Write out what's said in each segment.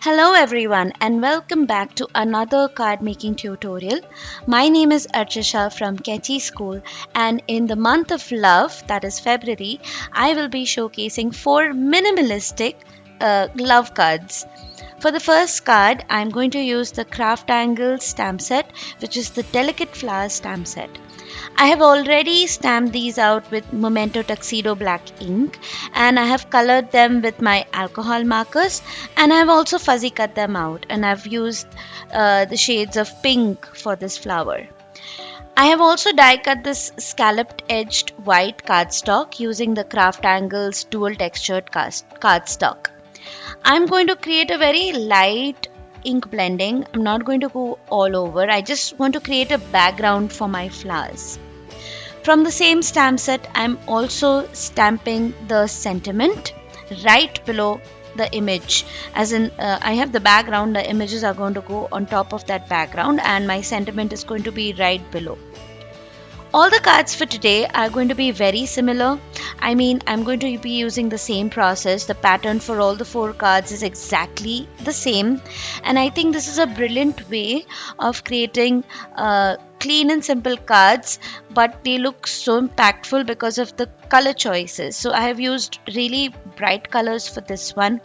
Hello everyone and welcome back to another card making tutorial. My name is Archisha from Kenchi school, and in the month of love, that is February, I will be showcasing 4 minimalistic love cards. For the first card, I'm going to use the Craft Angle stamp set, which is the Delicate Flowers stamp set. I have already stamped these out with Memento Tuxedo black ink, and I have colored them with my alcohol markers, and I have also fuzzy cut them out, and I've used the shades of pink for this flower. I have also die cut this scalloped edged white cardstock using the Craft Angles dual textured cardstock. I'm going to create a very light ink blending. I'm not going to go all over. I just want to create a background for my flowers. From the same stamp set, I'm also stamping the sentiment right below the image. As in, I have the background, the images are going to go on top of that background, and my sentiment is going to be right below. All the cards for today are going to be very similar. I'm going to be using the same process. The pattern for all the 4 cards is exactly the same. And I think this is a brilliant way of creating clean and simple cards, but they look so impactful because of the color choices. So I have used really bright colors for this one,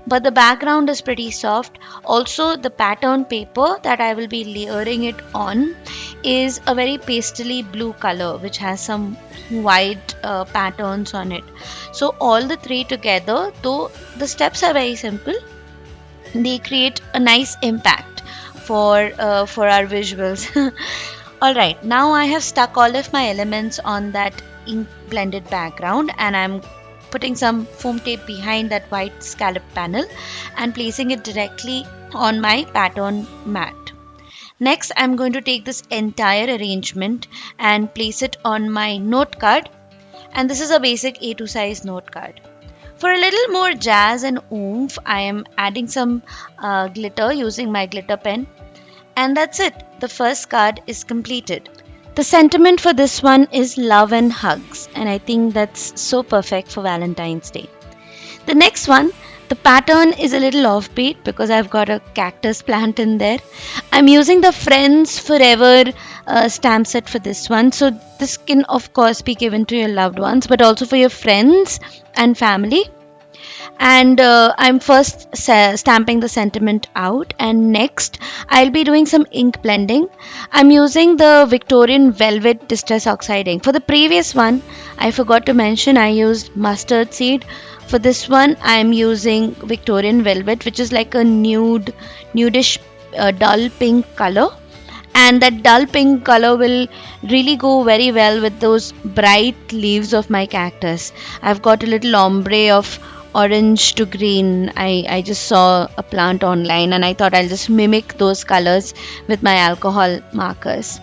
but the background is pretty soft. Also, the pattern paper that I will be layering it on is a very pastely blue color which has some white patterns on it. So all the 3 together, though the steps are very simple, they create a nice impact for our visuals. Alright, now I have stuck all of my elements on that ink blended background, and I'm putting some foam tape behind that white scallop panel and placing it directly on my pattern mat. Next, I'm going to take this entire arrangement and place it on my note card, and this is a basic A2 size note card. For a little more jazz and oomph, I am adding some glitter using my glitter pen, and that's it. The first card is completed. The sentiment for this one is love and hugs, and I think that's so perfect for Valentine's Day. The next one, the pattern is a little offbeat because I've got a cactus plant in there. I'm using the Friends Forever stamp set for this one. So this can of course be given to your loved ones, but also for your friends and family. And I'm first stamping the sentiment out, and next I'll be doing some ink blending. I'm using the Victorian Velvet Distress Oxiding. For the previous one, I forgot to mention I used mustard seed. For this one, I'm using Victorian Velvet, which is like a nudish dull pink color. And that dull pink color will really go very well with those bright leaves of my cactus. I've got a little ombre of orange to green. I just saw a plant online, and I thought I'll just mimic those colors with my alcohol markers.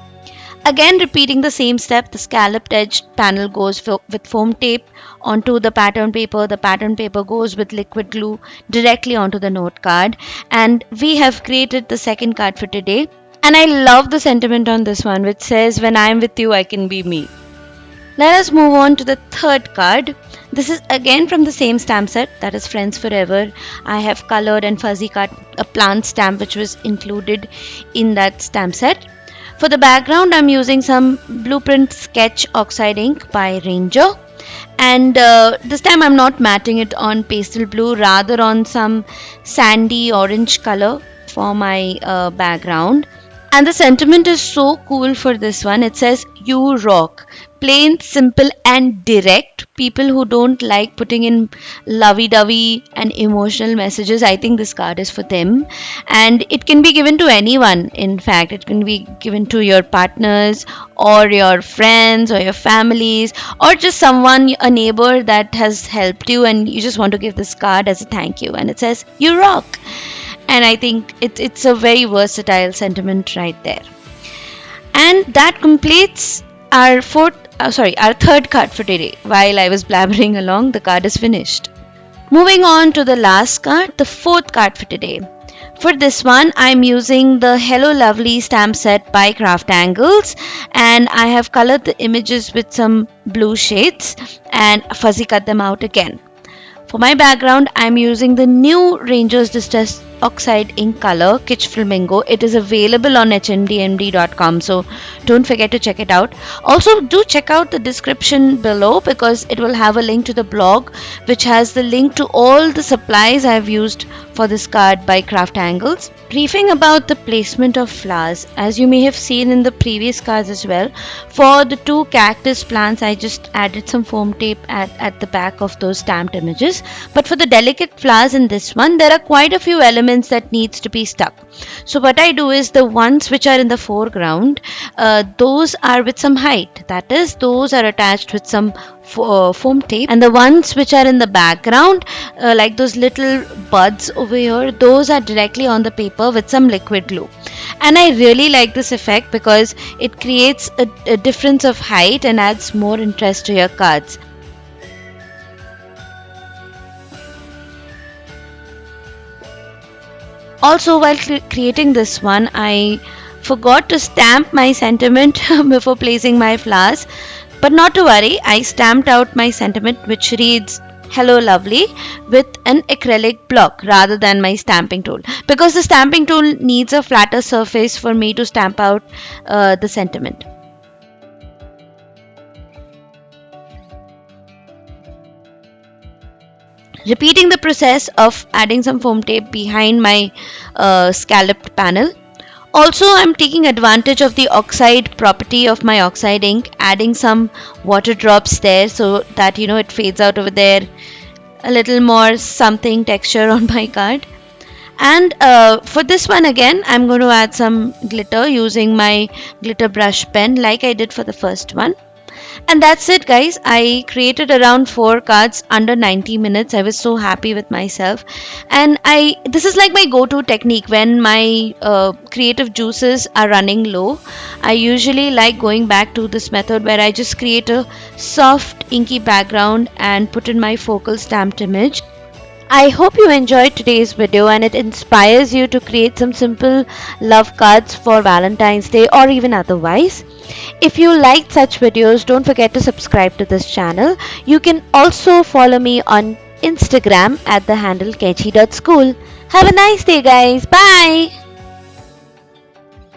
Again, repeating the same step, the scalloped edge panel goes with foam tape onto the pattern paper. The pattern paper goes with liquid glue directly onto the note card. And we have created the second card for today. And I love the sentiment on this one, which says, when I am with you, I can be me. Let us move on to the third card. This is again from the same stamp set, that is Friends Forever. I have colored and fuzzy cut a plant stamp which was included in that stamp set. For the background, I'm using some Blueprint Sketch Oxide ink by Ranger. And this time I'm not matting it on pastel blue, rather on some sandy orange color for my background. And the sentiment is so cool for this one. It says, you rock. Plain, simple and direct. People who don't like putting in lovey-dovey and emotional messages, I think this card is for them. And it can be given to anyone. In fact, it can be given to your partners or your friends or your families, or just someone, a neighbor that has helped you, and you just want to give this card as a thank you. And it says, you rock. And I think it's a very versatile sentiment right there. And that completes our third card for today. While I was blabbering along, the card is finished. Moving on to the last card, the fourth card for today. For this one, I'm using the Hello Lovely stamp set by Craft Angles, and I have colored the images with some blue shades and fuzzy cut them out again. For my background, I'm using the new Rangers Distress Oxide ink color, Kitsch Flamingo. It is available on HNDMD.com, so don't forget to check it out. Also, do check out the description below because it will have a link to the blog, which has the link to all the supplies I've used for this card by Craft Angles. Briefing about the placement of flowers. As you may have seen in the previous cards as well, for the two cactus plants, I just added some foam tape at the back of those stamped images. But for the delicate flowers in this one, there are quite a few elements that needs to be stuck. So what I do is the ones which are in the foreground, those are with some height. That is, those are attached with some foam tape, and the ones which are in the background, like those little buds over here, those are directly on the paper with some liquid glue. And I really like this effect because it creates a difference of height and adds more interest to your cards. Also, while creating this one, I forgot to stamp my sentiment before placing my flowers. But not to worry, I stamped out my sentiment which reads "Hello Lovely" with an acrylic block rather than my stamping tool, because the stamping tool needs a flatter surface for me to stamp out the sentiment. Repeating the process of adding some foam tape behind my scalloped panel. Also, I'm taking advantage of the oxide property of my oxide ink, adding some water drops there so that it fades out over there, a little more something texture on my card. And for this one again, I'm going to add some glitter using my glitter brush pen like I did for the first one. And that's it, guys. I created around 4 cards under 90 minutes. I was so happy with myself. And this is like my go-to technique when my creative juices are running low. I usually like going back to this method where I just create a soft inky background and put in my focal stamped image. I hope you enjoyed today's video and it inspires you to create some simple love cards for Valentine's Day or even otherwise. If you liked such videos, don't forget to subscribe to this channel. You can also follow me on Instagram at the handle kenchi.school. Have a nice day, guys. Bye.